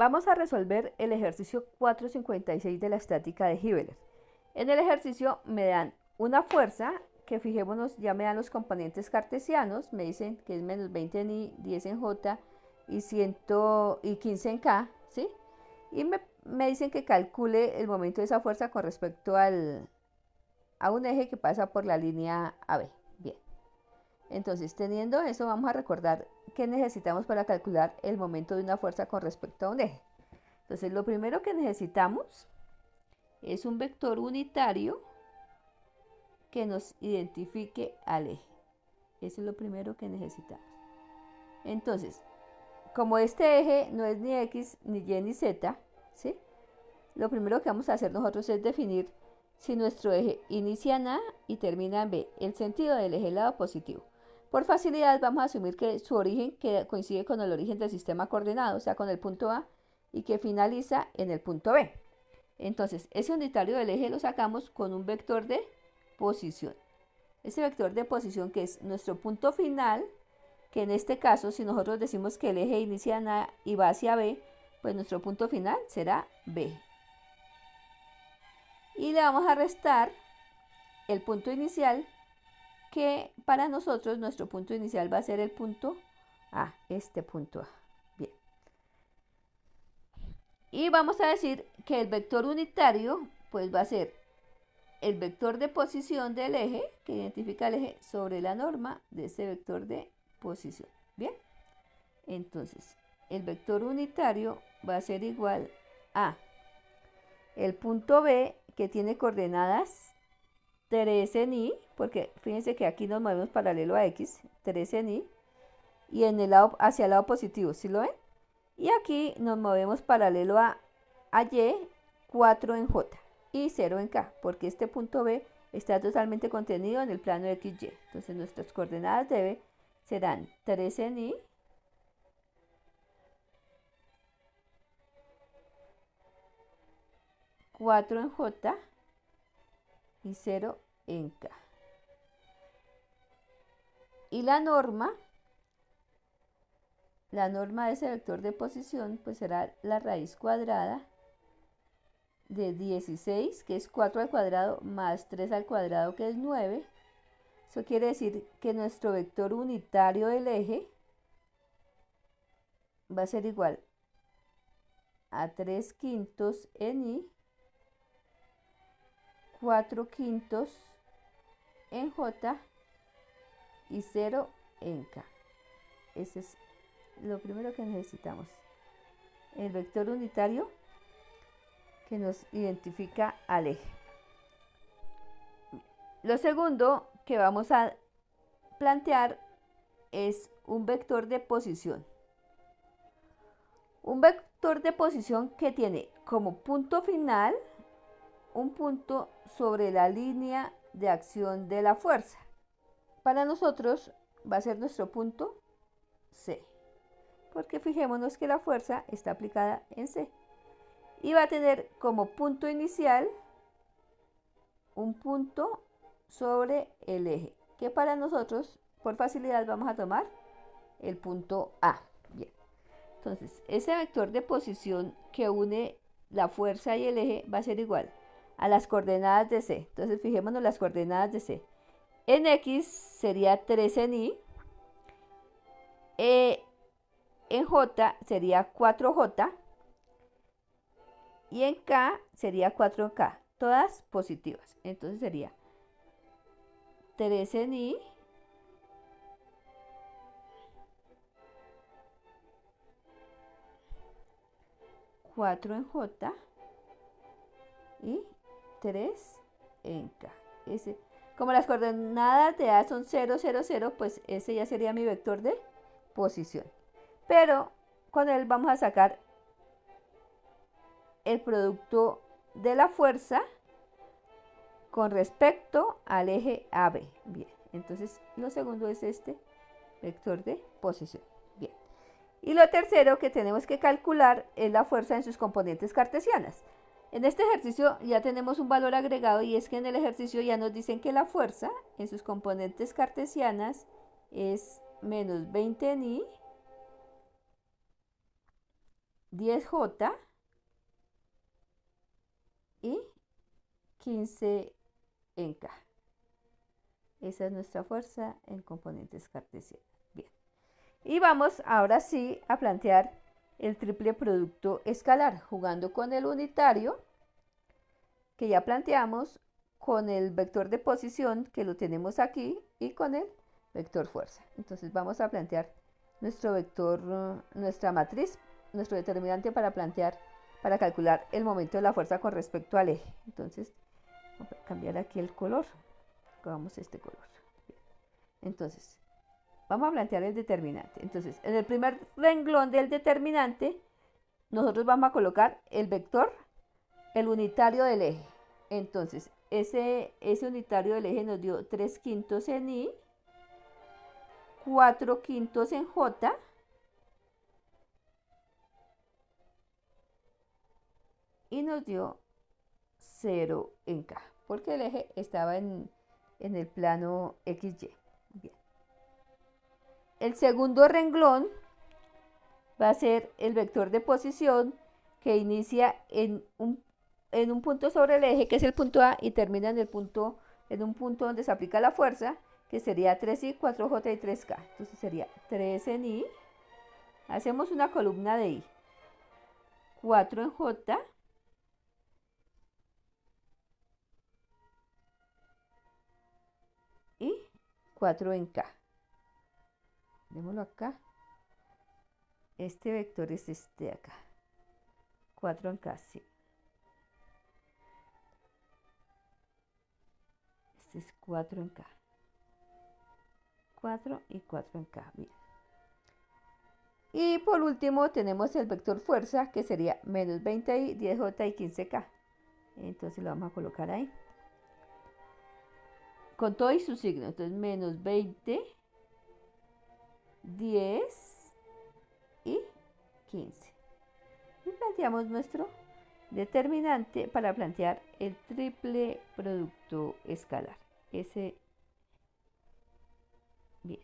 Vamos a resolver el ejercicio 456 de la estática de Hibbeler. En el ejercicio me dan una fuerza que, fijémonos, ya me dan los componentes cartesianos, me dicen que es menos 20 en I, 10 en J y 15 en K, ¿sí? Y me dicen que calcule el momento de esa fuerza con respecto a un eje que pasa por la línea AB. Bien, entonces teniendo eso, vamos a recordar qué necesitamos para calcular el momento de una fuerza con respecto a un eje. Entonces lo primero que necesitamos es un vector unitario que nos identifique al eje. Eso es lo primero que necesitamos. Entonces, como este eje no es ni X, ni Y, ni Z, ¿sí? Lo primero que vamos a hacer nosotros es definir si nuestro eje inicia en A y termina en B, el sentido del eje, el lado positivo. Por facilidad vamos a asumir que su origen coincide con el origen del sistema coordenado, o sea, con el punto A, y que finaliza en el punto B. Entonces, ese unitario del eje lo sacamos con un vector de posición. Ese vector de posición, que es nuestro punto final, que en este caso, si nosotros decimos que el eje inicia en A y va hacia B, pues nuestro punto final será B. Y le vamos a restar el punto inicial, que para nosotros nuestro punto inicial va a ser el punto A, este punto A. Bien. Y vamos a decir que el vector unitario pues va a ser el vector de posición del eje, que identifica el eje, sobre la norma de ese vector de posición. Bien. Entonces, el vector unitario va a ser igual a el punto B, que tiene coordenadas 3 en Y, porque fíjense que aquí nos movemos paralelo a X, 3 en Y, y en el lado, hacia el lado positivo, ¿sí lo ven? Y aquí nos movemos paralelo a Y, 4 en J y 0 en K, porque este punto B está totalmente contenido en el plano XY. Entonces nuestras coordenadas de B serán 3 en Y, 4 en J y 0 en K. Y la norma de ese vector de posición pues será la raíz cuadrada de 16, que es 4 al cuadrado, más 3 al cuadrado, que es 9. Eso quiere decir que nuestro vector unitario del eje va a ser igual a 3 quintos en Y, 4 quintos en J y 0 en K. Ese es lo primero que necesitamos. El vector unitario que nos identifica al eje. Lo segundo que vamos a plantear es un vector de posición. Un vector de posición que tiene como punto final un punto sobre la línea de acción de la fuerza. Para nosotros va a ser nuestro punto C, porque fijémonos que la fuerza está aplicada en C. Y va a tener como punto inicial un punto sobre el eje, que para nosotros, por facilidad, vamos a tomar el punto A. Bien. Entonces, ese vector de posición que une la fuerza y el eje va a ser igual a las coordenadas de C. Entonces, fijémonos las coordenadas de C. En X sería 3 en Y, en J sería 4J, y en K sería 4K, todas positivas. Entonces sería 3 en Y, 4 en J y 3 en K. Como las coordenadas de A son 0, 0, 0, pues ese ya sería mi vector de posición. Pero con él vamos a sacar el producto de la fuerza con respecto al eje AB. Bien, entonces lo segundo es este vector de posición. Bien. Y lo tercero que tenemos que calcular es la fuerza en sus componentes cartesianas. En este ejercicio ya tenemos un valor agregado, y es que en el ejercicio ya nos dicen que la fuerza en sus componentes cartesianas es menos 20 en Y, 10J y 15 en K. Esa es nuestra fuerza en componentes cartesianos. Bien. Y vamos ahora sí a plantear el triple producto escalar, jugando con el unitario, que ya planteamos, con el vector de posición, que lo tenemos aquí, y con el vector fuerza. Entonces vamos a plantear nuestro vector, nuestra matriz, nuestro determinante para calcular el momento de la fuerza con respecto al eje. Entonces, vamos a cambiar aquí el color. Cogamos este color. Entonces, vamos a plantear el determinante. Entonces, en el primer renglón del determinante, nosotros vamos a colocar el vector, el unitario del eje. Entonces, ese unitario del eje nos dio 3/5 en Y, 4/5 en J, y nos dio 0 en K, porque el eje estaba en el plano XY. Bien. El segundo renglón va a ser el vector de posición, que inicia en un punto sobre el eje, que es el punto A, y termina en un punto donde se aplica la fuerza, que sería 3Y, 4J y 3K. Entonces sería 3 en Y, hacemos una columna de Y, 4 en J, y 4 en K. Démoslo acá. Este vector es este de acá. 4 en K, sí. Este es 4 en K. 4 y 4 en K. Bien. Y por último tenemos el vector fuerza, que sería menos 20i, 10j y 15k. Entonces lo vamos a colocar ahí, con todo y su signo. Entonces menos 20, 10 y 15. Y planteamos nuestro determinante para plantear el triple producto escalar. Bien.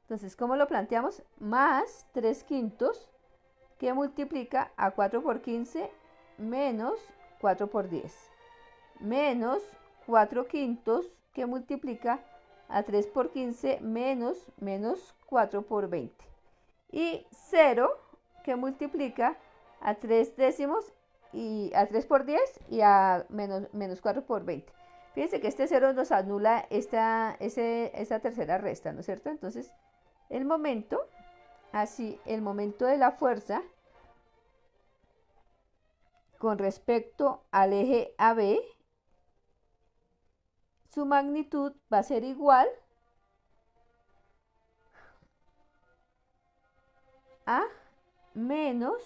Entonces, ¿cómo lo planteamos? Más 3/5, que multiplica a 4 por 15 menos 4 por 10. Menos 4/5, que multiplica a 3 por 15 menos 4 por 20. Y 0, que multiplica a 3 décimos y a 3 por 10 y a menos 4 por 20. Fíjense que este 0 nos anula esa tercera resta, ¿no es cierto? Entonces, el momento de la fuerza con respecto al eje AB, su magnitud va a ser igual a menos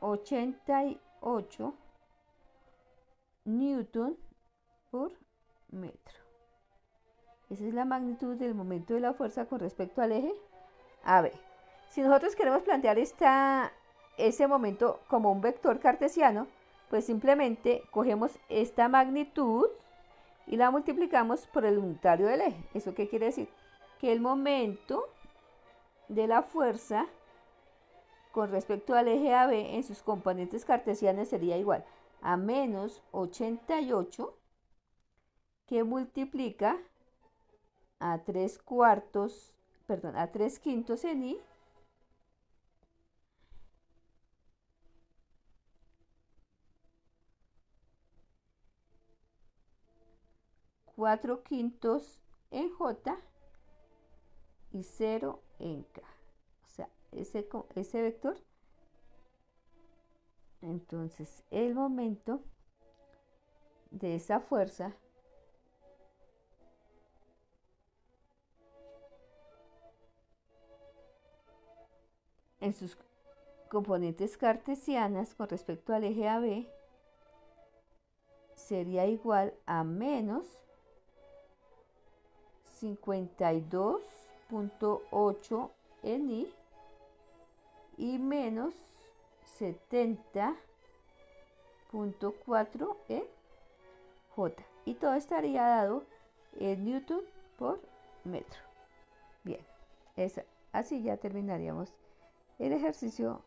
88 newton por metro. Esa es la magnitud del momento de la fuerza con respecto al eje AB. Si nosotros queremos plantear ese momento como un vector cartesiano, pues simplemente cogemos esta magnitud y la multiplicamos por el unitario del eje. ¿Eso qué quiere decir? Que el momento de la fuerza con respecto al eje AB en sus componentes cartesianas sería igual a menos 88, que multiplica a 3/5 en Y, cuatro quintos en J y 0 en K. O sea, ese vector. Entonces, el momento de esa fuerza en sus componentes cartesianas con respecto al eje AB sería igual a menos 52.8 en Y y menos 70.4 en J. Y todo estaría dado en newton por metro. Bien, así ya terminaríamos El ejercicio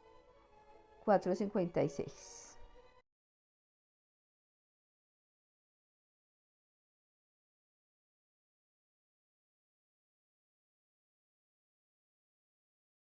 456.